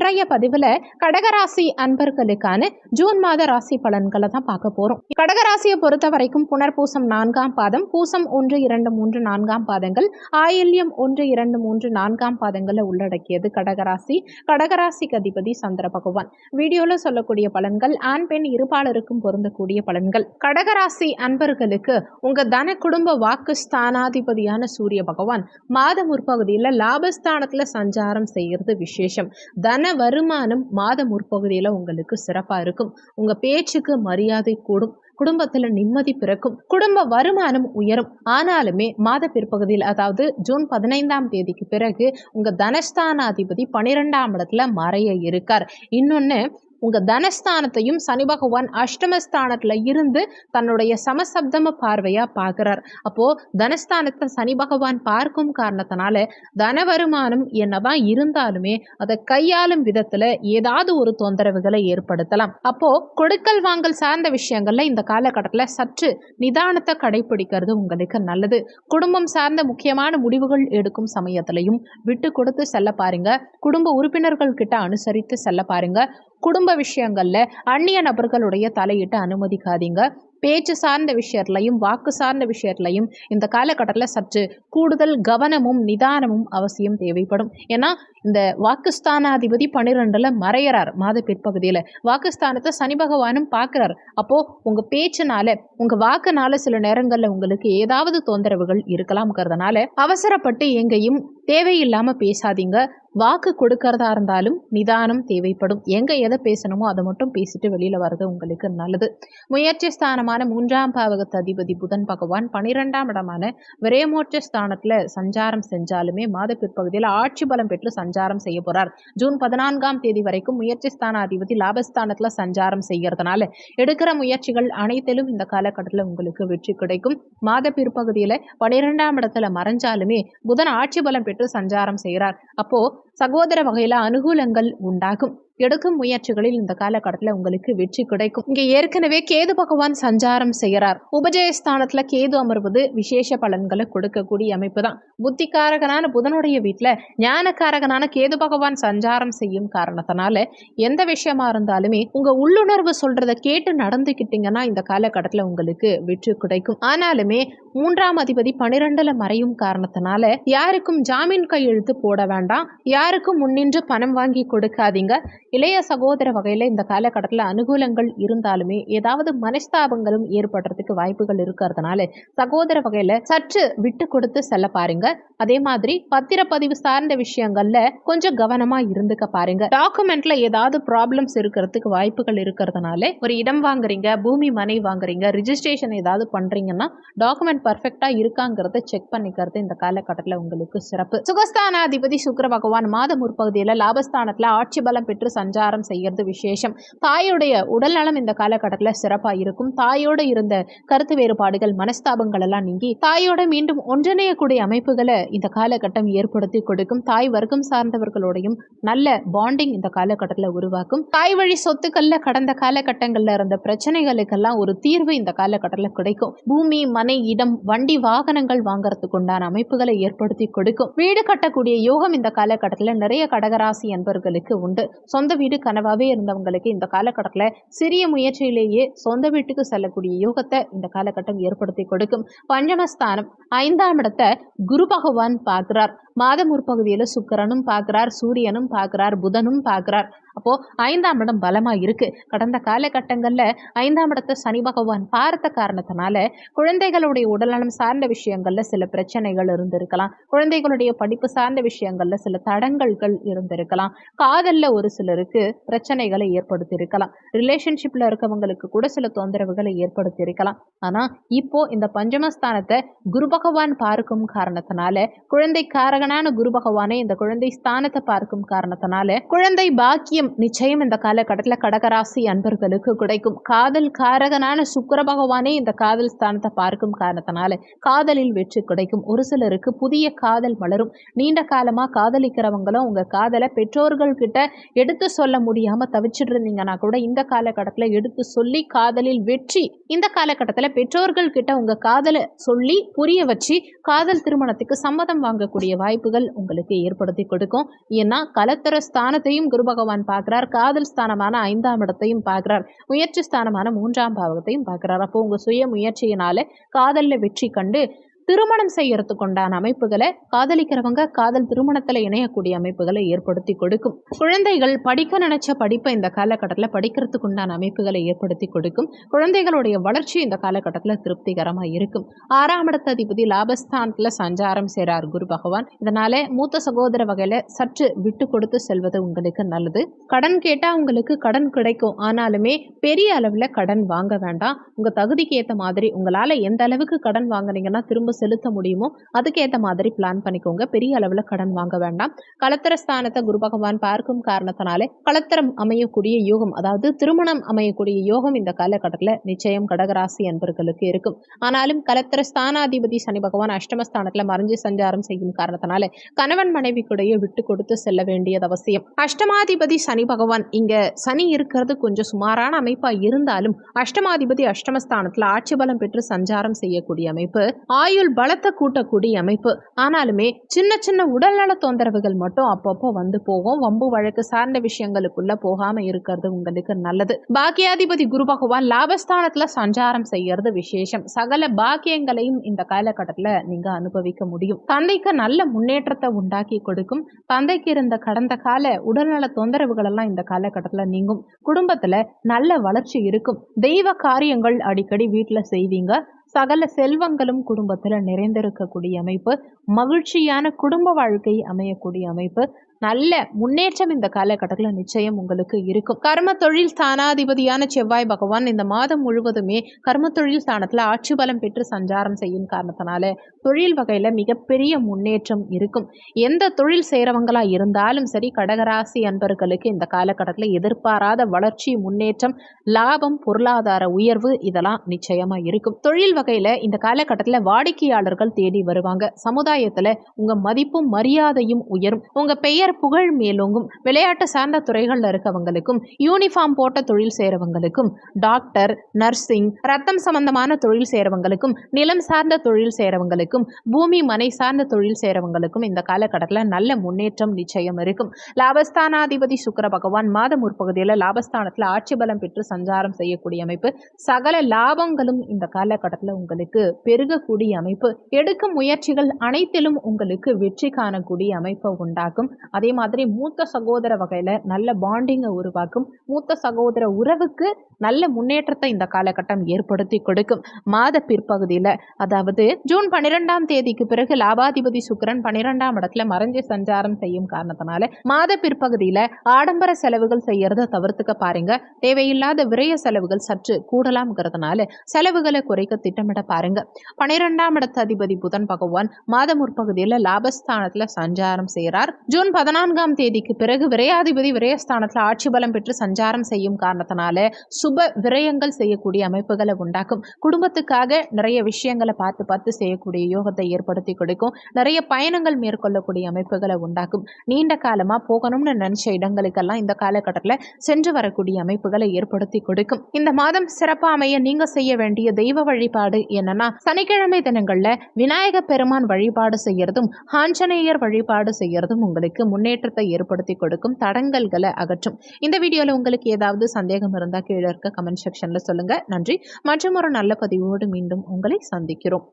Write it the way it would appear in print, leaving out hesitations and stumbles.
இன்றைய பதிவுல கடகராசி அன்பர்களுக்கான ஜூன் மாத ராசி பலன்களை தான் பார்க்க போறோம். கடகராசியை பொறுத்த வரைக்கும் புனர்பூசம் 4ஆம் பாதம், பூசம் 1, 2, 3, 4ஆம் பாதங்கள், ஆயில்யம் 1, 2, 3, 4ஆம் பாதங்களை உள்ளடக்கியது கடகராசி. கடகராசிக்கு அதிபதி சந்திர பகவான். வீடியோல சொல்லக்கூடிய பலன்கள் ஆண் பெண் இருபாலருக்கும் பொருந்தக்கூடிய பலன்கள். கடகராசி அன்பர்களுக்கு உங்க தன குடும்ப வாக்கு ஸ்தானாதிபதியான சூரிய பகவான் மாத முற்பகுதியில் லாபஸ்தானத்துல சஞ்சாரம் செய்யறது விசேஷம். தன வருமானம் மாத முற்பகுதியில உங்களுக்கு சிறப்பா இருக்கும். உங்க பேச்சுக்கு மரியாதை கூடும், குடும்பத்துல நிம்மதி பிறக்கும், குடும்ப வருமானம் உயரும். ஆனாலுமே மாத பிற்பகுதியில், அதாவது ஜூன் 15ஆம் தேதிக்கு பிறகு உங்க தனஸ்தானாதிபதி 12ஆம் இடத்துல மறைய இருக்கார். இன்னொன்னு, உங்க தனஸ்தானத்தையும் சனி பகவான் அஷ்டமஸ்தானத்துல இருந்து தன்னுடைய சமசப்தம பார்வையா பார்க்கிறார். அப்போ தனஸ்தானத்தை சனி பகவான் பார்க்கும் காரணத்தினால தன வருமானம் என்னதான் இருந்தாலுமே அதை கையாளும் விதத்துல ஏதாவது ஒரு தொந்தரவுகளை ஏற்படுத்தலாம். அப்போ கொடுக்கல் வாங்கல் சார்ந்த விஷயங்கள்ல இந்த காலகட்டத்துல சற்று நிதானத்தை கடைபிடிக்கிறது உங்களுக்கு நல்லது. குடும்பம் சார்ந்த முக்கியமான முடிவுகள் எடுக்கும் சமயத்திலையும் விட்டு கொடுத்து செல்ல பாருங்க. குடும்ப உறுப்பினர்கள் கிட்ட அனுசரித்து செல்ல பாருங்க. குடும்ப விஷயங்கள்ல அந்நிய நபர்களுடைய தலையிட்டு அனுமதிக்காதீங்க. பேச்சு சார்ந்த விஷயத்திலையும் வாக்கு சார்ந்த விஷயத்திலையும் இந்த காலகட்டத்தில் சற்று கூடுதல் கவனமும் நிதானமும் அவசியம் தேவைப்படும். ஏன்னா இந்த வாக்குஸ்தானாதிபதி 12ல் மறையறார். மாத பிற்பகுதியில் வாக்குஸ்தானத்தை சனி பகவானும் பார்க்கிறார். அப்போ உங்க பேச்சுனால உங்க வாக்குனால சில நேரங்கள்ல உங்களுக்கு ஏதாவது தொந்தரவுகள் இருக்கலாம்ங்கிறதுனால அவசரப்பட்டு எங்கேயும் தேவையில்லாம பேசாதீங்க. வாக்கு கொடுக்கறதா இருந்தாலும் நிதானம் தேவைப்படும். எங்க எதை பேசணுமோ அதை மட்டும் பேசிட்டு வெளியில வர்றது உங்களுக்கு நல்லது. முயற்சி ஸ்தானமான 3ஆம் பாவகத்து அதிபதி புதன் பகவான் 12ஆம் இடமான விரயமோட்ச ஸ்தானத்துல சஞ்சாரம் செஞ்சாலுமே மாத பிற்பகுதியில் ஆட்சி பலம் பெற்று சஞ்சாரம் செய்ய போறார். ஜூன் 14ஆம் தேதி வரைக்கும் முயற்சி ஸ்தான அதிபதி லாபஸ்தானத்துல சஞ்சாரம் செய்யறதுனால எடுக்கிற முயற்சிகள் அனைத்திலும் இந்த காலகட்டத்தில் உங்களுக்கு வெற்றி கிடைக்கும். மாத பிற்பகுதியில 12ஆம் இடத்துல மறைஞ்சாலுமே புதன் ஆட்சி பலம் பெற்று சஞ்சாரம் செய்கிறார். அப்போ சகோதர வகையில அனுகூலங்கள் உண்டாகும். எடுக்கும் முயற்சிகளில் இந்த காலகட்டத்தில் உங்களுக்கு வெற்றி கிடைக்கும். இங்க ஏற்கனவே கேது பகவான் சஞ்சாரம் செய்கிறார். உபஜயஸ்தானத்துல கேது அமர்வது விசேஷ பலன்களை கொடுக்கக்கூடிய அமைப்பு தான். புத்திகாரகனான புதனுடைய வீட்டுல ஞானக்காரகனான கேது பகவான் சஞ்சாரம் செய்யும் காரணத்தினால எந்த விஷயமா இருந்தாலுமே உங்க உள்ளுணர்வு சொல்றதை கேட்டு நடந்துக்கிட்டீங்கன்னா இந்த காலகட்டத்தில் உங்களுக்கு வெற்றி கிடைக்கும். ஆனாலுமே 3ஆம் அதிபதி 12ல் மறையும் காரணத்தினால யாருக்கும் ஜாமீன் கையெழுத்து போட வேண்டாம். யாருக்கும் முன்னின்று பணம் வாங்கி கொடுக்காதீங்க. இளைய சகோதர வகையில இந்த காலகட்டத்தில் அனுகூலங்கள் இருந்தாலுமே ஏதாவது மனஸ்தாபங்களும் ஏற்படுறதுக்கு வாய்ப்புகள் இருக்கிறதுனால சகோதர வகையில சற்று விட்டு கொடுத்து செல்ல பாருங்க. அதே மாதிரி பத்திரப்பதிவு சார்ந்த விஷயங்கள்ல கொஞ்சம் கவனமா இருந்துக்க பாருங்க. டாக்குமெண்ட்ல ஏதாவது ப்ராப்ளம்ஸ் இருக்கிறதுக்கு வாய்ப்புகள் இருக்கிறதுனால ஒரு இடம் வாங்குறீங்க, பூமி மனை வாங்குறீங்க, ரிஜிஸ்ட்ரேஷன் ஏதாவது பண்றீங்கன்னா டாக்குமெண்ட் பர்ஃபெக்டா இருக்காங்கிறத செக் பண்ணிக்கிறது இந்த காலகட்டத்தில் உங்களுக்கு சிறப்பு. சுகஸ்தானாதிபதி சுக்கிர பகவான் மாத முற்பகுதியில லாபஸ்தானத்துல ஆட்சி பலம் பெற்று சஞ்சாரம் செய்யறது விசேஷம். தாயுடைய உடல் நலம் இந்த காலகட்டத்தில் சிறப்பா இருக்கும். தாயோட இருந்த கருத்து வேறுபாடுகள், மனஸ்தாபங்கள் எல்லாம் நீங்கி தாயோட மீண்டும் ஒன்றிணையக்கூடிய அமைப்புகளை இந்த காலகட்டம் ஏற்படுத்தி கொடுக்கும். தாய் வர்க்கம் சார்ந்தவர்களோடையும் நல்ல பாண்டிங் இந்த காலகட்டத்தில் உருவாக்கும். தாய் வழி சொத்துக்கள்ல கடந்த காலகட்டங்கள்ல இருந்த பிரச்சனைகளுக்கெல்லாம் ஒரு தீர்வு இந்த காலகட்டத்தில் கிடைக்கும். பூமி மனை இடம் வண்டி வாகனங்கள் வாங்கறதுக்கு உண்டான அமைப்புகளை ஏற்படுத்தி கொடுக்கும். வீடு கட்டக்கூடிய யோகம் இந்த காலகட்டத்தில் நிறைய கடகராசி என்பவர்களுக்கு உண்டு. சொந்த வீடு கனவாவே இருந்தவங்களுக்கு இந்த காலகட்டத்தில் சிறிய முயற்சியிலேயே சொந்த வீட்டுக்கு செல்லக்கூடிய யோகத்தை இந்த காலகட்டம் ஏற்படுத்தி கொடுக்கும். பஞ்சமஸ்தானம் 5ஆம் இடத்தை குரு பகவான் பார்க்கிறார். மாத முற்பகுதியில சுக்கிரனும் பார்க்கிறார், சூரியனும் பார்க்கிறார், புதனும் பார்க்கிறார். அப்போ 5ஆம் இடம் பலமா இருக்கு. கடந்த காலகட்டங்கள்ல 5ஆம் இடத்தை சனி பகவான் பார்த்த காரணத்தினால குழந்தைகளுடைய உடல்நலம் சார்ந்த விஷயங்கள்ல சில பிரச்சனைகள் இருந்திருக்கலாம். குழந்தைகளுடைய படிப்பு சார்ந்த விஷயங்கள்ல சில தடங்கல்கள் இருந்திருக்கலாம். காதல்ல ஒரு சிலருக்கு பிரச்சனைகளை ஏற்படுத்தி இருக்கலாம். ரிலேஷன்ஷிப்ல இருக்கவங்களுக்கு கூட சில தொந்தரவுகளை ஏற்படுத்தி இருக்கலாம். ஆனா இப்போ இந்த பஞ்சமஸ்தானத்தை குரு பகவான் பார்க்கும் காரணத்தினால குழந்தை காரகனான குரு பகவானே இந்த குழந்தை ஸ்தானத்தை பார்க்கும் காரணத்தினால குழந்தை பாக்கியம் பாக்கியம் நிச்சயம் இந்த காலகட்டத்தில் கடகராசி அன்பர்களுக்கு கிடைக்கும். காதல் காரகனான சுக்கிர பகவானே இந்த காதல் ஸ்தானத்தை பார்க்கும் காரணத்தினால காதலில் வெற்றி கிடைக்கும். ஒரு சிலருக்கு புதிய காதல் மலரும். நீண்ட காலமா காதலிக்கிறவங்களும் உங்க காதலை பெற்றோர்கள் கிட்ட எடுத்து சொல்ல முடியாம தவிச்சிட்டு இருந்தீங்கன்னா கூட இந்த காலகட்டத்தில் எடுத்து சொல்லி காதலில் வெற்றி. இந்த காலகட்டத்தில் பெற்றோர்கள் கிட்ட உங்க காதலை சொல்லி புரிய வச்சு காதல் திருமணத்துக்கு சம்மதம் வாங்கக்கூடிய வாய்ப்புகள் உங்களுக்கு ஏற்படுத்தி கொடுக்கும். ஏன்னா கலத்தர ஸ்தானத்தையும் குரு பகவான் பார்க்கிறார், காதல் ஸ்தானமான 5ஆம் இடத்தையும் பார்க்கிறார், முயற்சி ஸ்தானமான 3ஆம் பாவத்தையும் பார்க்கிறார். அப்போ உங்க சுய முயற்சியினால காதல்ல வெற்றி கண்டு திருமணம் செய்யறதுக்கு உண்டான அமைப்புகளை காதலிக்கிறவங்க காதல் திருமணத்தில் இணையக்கூடிய அமைப்புகளை ஏற்படுத்தி கொடுக்கும். குழந்தைகள் படிக்க நினைச்ச படிப்பை இந்த காலகட்டத்தில் படிக்கிறதுக்கு உண்டான அமைப்புகளை ஏற்படுத்தி கொடுக்கும். குழந்தைகளுடைய வளர்ச்சி இந்த காலகட்டத்தில் திருப்திகரமாக இருக்கும். 6ஆம் இடத்த அதிபதி லாபஸ்தானத்தில் சஞ்சாரம் செய்கிறார் குரு பகவான். இதனால மூத்த சகோதர வகையில் சற்று விட்டு கொடுத்து செல்வது உங்களுக்கு நல்லது. கடன் கேட்டால் உங்களுக்கு கடன் கிடைக்கும். ஆனாலுமே பெரிய அளவில் கடன் வாங்க வேண்டாம். உங்கள் தகுதிக்கு ஏற்ற மாதிரி உங்களால் எந்த அளவுக்கு கடன் வாங்குனீங்கன்னா திரும்ப செலுத்த முடியுமோ அதுக்கேற்ற மாதிரி பிளான் பண்ணிக்கோங்க. பெரிய அளவில் கடன் வாங்க வேண்டாம். களத்திர ஸ்தானத்தை குரு பகவான் பார்க்கும் காரணத்தினாலே களத்திரம் அமையக்கூடிய யோகம், அதாவது திருமணம் அமையக்கூடிய யோகம் இந்த காலகட்டத்தில் நிச்சயம் கடகராசி அன்பர்களுக்கு இருக்கும். ஆனாலும் களத்திர ஸ்தானாதிபதி சனி பகவான் அஷ்டமஸ்தானத்தில் மறைஞ்சு சஞ்சாரம் செய்யும் காரணத்தினால கணவன் மனைவிக்குடைய விட்டு கொடுத்து செல்ல வேண்டியது அவசியம். அஷ்டமாதிபதி சனி பகவான் இங்க சனி இருக்கிறது கொஞ்சம் சுமாரான அமைப்பா இருந்தாலும் அஷ்டமாதிபதி அஷ்டமஸ்தானத்தில் ஆட்சி பலம் பெற்று சஞ்சாரம் செய்யக்கூடிய அமைப்பு, ஆயுள் பலத்தை கூட்டக்கூடிய அமைப்பு. ஆனாலுமே சின்ன சின்ன உடல்நல தொந்தரவுகள் மட்டும் அப்பப்போ வந்து போகும். வம்பு வழக்கு சார்ந்த விஷயங்களுக்குள்ள போகாம இருக்கிறது உங்களுக்கு நல்லது. பாக்கியாதிபதி குரு பகவான் லாபஸ்தானத்துல சஞ்சாரம் செய்யறது விசேஷம். சகல பாக்கியங்களையும் இந்த காலகட்டத்துல நீங்க அனுபவிக்க முடியும். தந்தைக்கு நல்ல முன்னேற்றத்தை உண்டாக்கி கொடுக்கும். தந்தைக்கு இருந்த கடந்த கால உடல்நல தொந்தரவுகள் எல்லாம் இந்த காலகட்டத்துல நீங்கும். குடும்பத்துல நல்ல வளர்ச்சி இருக்கும். தெய்வ காரியங்கள் அடிக்கடி வீட்டுல செய்வீங்க. சகல செல்வங்களும் குடும்பத்தில் நிறைந்திருக்கக்கூடிய அமைப்பு, மகிழ்ச்சியான குடும்ப வாழ்க்கை அமையக்கூடிய அமைப்பு, நல்ல முன்னேற்றம் இந்த காலகட்டத்தில் நிச்சயம் உங்களுக்கு இருக்கும். கர்ம தொழில் ஸ்தானாதிபதியான செவ்வாய் பகவான் இந்த மாதம் முழுவதுமே கர்ம தொழில் ஸ்தானத்தில் ஆட்சி பலம் பெற்று சஞ்சாரம் செய்யும் காரணத்தினால தொழில் வகையில் மிகப்பெரிய முன்னேற்றம் இருக்கும். எந்த தொழில் செய்கிறவங்களா இருந்தாலும் சரி, கடகராசி அன்பர்களுக்கு இந்த காலகட்டத்தில் எதிர்பாராத வளர்ச்சி, முன்னேற்றம், லாபம், பொருளாதார உயர்வு இதெல்லாம் நிச்சயமா இருக்கும். தொழில் வகையில் இந்த காலகட்டத்தில் வாடிக்கையாளர்கள் தேடி வருவாங்க. சமுதாயத்தில் உங்க மதிப்பும் மரியாதையும் உயரும். உங்க பெயர் புகழ் மேலோங்கும். விளையாட்டு சார்ந்த துறைகள்ல இருக்கவங்களுக்கும், யூனிஃபார்ம் போட்ட தொழில் செய்யறவங்களுக்கும், டாக்டர், நர்சிங், ரத்தம் சம்பந்தமான தொழில் செய்யறவங்களுக்கும், நிலம் சார்ந்த தொழில் செய்யறவங்களுக்கும், பூமி மனை சார்ந்த தொழில் செய்யறவங்களுக்கும் இந்த காலகட்டத்தில் நல்ல முன்னேற்றம் நிச்சயம் இருக்கும். லாபஸ்தானாதிபதி சுக்கிர பகவான் மாத முற்பகுதியில் லாபஸ்தானத்தில் ஆட்சி பலம் பெற்று சஞ்சாரம் செய்யக்கூடிய அமைப்பு. சகல லாபங்களும் இந்த காலகட்டத்தில் உங்களுக்கு பெருகக்கூடிய அமைப்பு. எடுக்கும் முயற்சிகள் அனைத்திலும் உங்களுக்கு வெற்றி காணக்கூடிய அமைப்பை உண்டாக்கும். அதே மாதிரி மூத்த சகோதர வகையில நல்ல பாண்டிங்கை உருவாக்கும். மூத்த சகோதர உறவுக்கு நல்ல முன்னேற்றத்தை இந்த காலகட்டம் ஏற்படுத்தி கொடுக்கும். மாத பிற்பகுதியில், அதாவது ஜூன் 12ஆம் தேதிக்கு பிறகு லாபாதிபதி சுக்கிரன் 12ஆம் இடத்துல மறைஞ்சு சஞ்சாரம் செய்யும் காரணத்தினால மாத பிற்பகுதியில் ஆடம்பர செலவுகள் செய்யறத தவிர்த்துக்க பாருங்க. தேவையில்லாத விரய செலவுகள் சற்று கூடலாம்ங்கிறதுனால செலவுகளை குறைக்க திட்டமிட பாருங்க. 12ஆம் இடத்து அதிபதி புதன் பகவான் மாத முற்பகுதியில் லாபஸ்தானத்துல சஞ்சாரம் செய்கிறார். ஜூன் 14ஆம் தேதிக்கு பிறகு விரையாதிபதி விரயஸ்தானத்தில் ஆட்சி பலம் பெற்று சஞ்சாரம் செய்யும் காரணத்தினால சுப விரயங்கள் செய்யக்கூடிய அமைப்புகளை உண்டாக்கும். குடும்பத்துக்காக நிறைய விஷயங்களை பார்த்து செய்யக்கூடிய யோகத்தை ஏற்படுத்தி கொடுக்கும். நிறைய பயணங்கள் மேற்கொள்ளக்கூடிய அமைப்புகளை உண்டாக்கும். நீண்ட காலமா போகணும்னு நினைச்ச இடங்களுக்கெல்லாம் இந்த காலகட்டத்தில் சென்று வரக்கூடிய அமைப்புகளை ஏற்படுத்தி கொடுக்கும். இந்த மாதம் சிறப்பா அமைய நீங்க செய்ய வேண்டிய தெய்வ வழிபாடு என்னன்னா, சனிக்கிழமை தினங்கள்ல விநாயக பெருமான் வழிபாடு செய்யறதும் ஆஞ்சநேயர் வழிபாடு செய்யறதும் உங்களுக்கு முன்னேற்றத்தை ஏற்படுத்தி கொடுக்கும். தடங்கல்களை அகற்றும். இந்த வீடியோல உங்களுக்கு ஏதாவது சந்தேகம் இருந்தா கீழே இருக்க கமெண்ட் செக்ஷன்ல சொல்லுங்க. நன்றி. மற்றும் ஒரு நல்ல பதிவோடு மீண்டும் உங்களை சந்திக்கிறோம்.